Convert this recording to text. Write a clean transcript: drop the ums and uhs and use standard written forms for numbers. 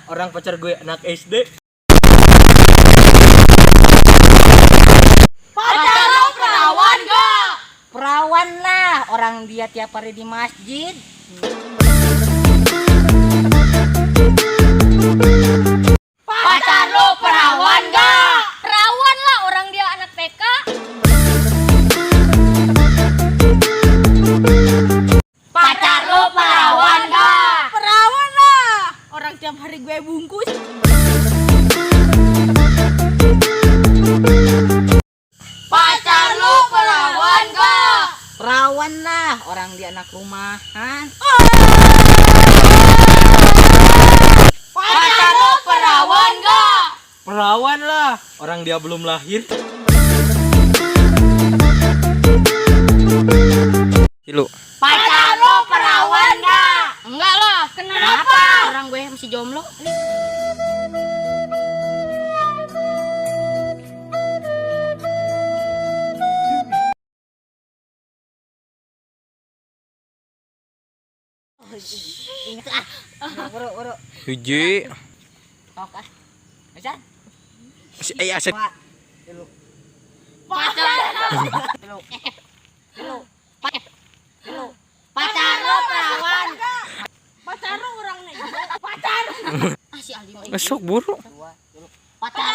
orang pacar gue anak SD. Pacar lo perawan gak? Perawan lah, orang dia tiap hari di masjid. Pacar lo perawan gak? Perawan lah, orang dia anak TK. Pacar lo perawan gak? Perawan lah, orang tiap hari gue bungkus. Pacar lo perawan gak? Perawan lah, orang dia anak rumahan. Pacar lo perawan gak? Perawan lah, orang dia belum lahir. Lu. Pacar lo perawan gak? Enggak lah, Kenapa? orang gue masih jomblo. Ingat buru. Hiji. Oke. Bisa? Si aset. Pacar lo perawan gak? Pacar lo orang nih. Pacar. Si Aldi mah Besok buru. Pacar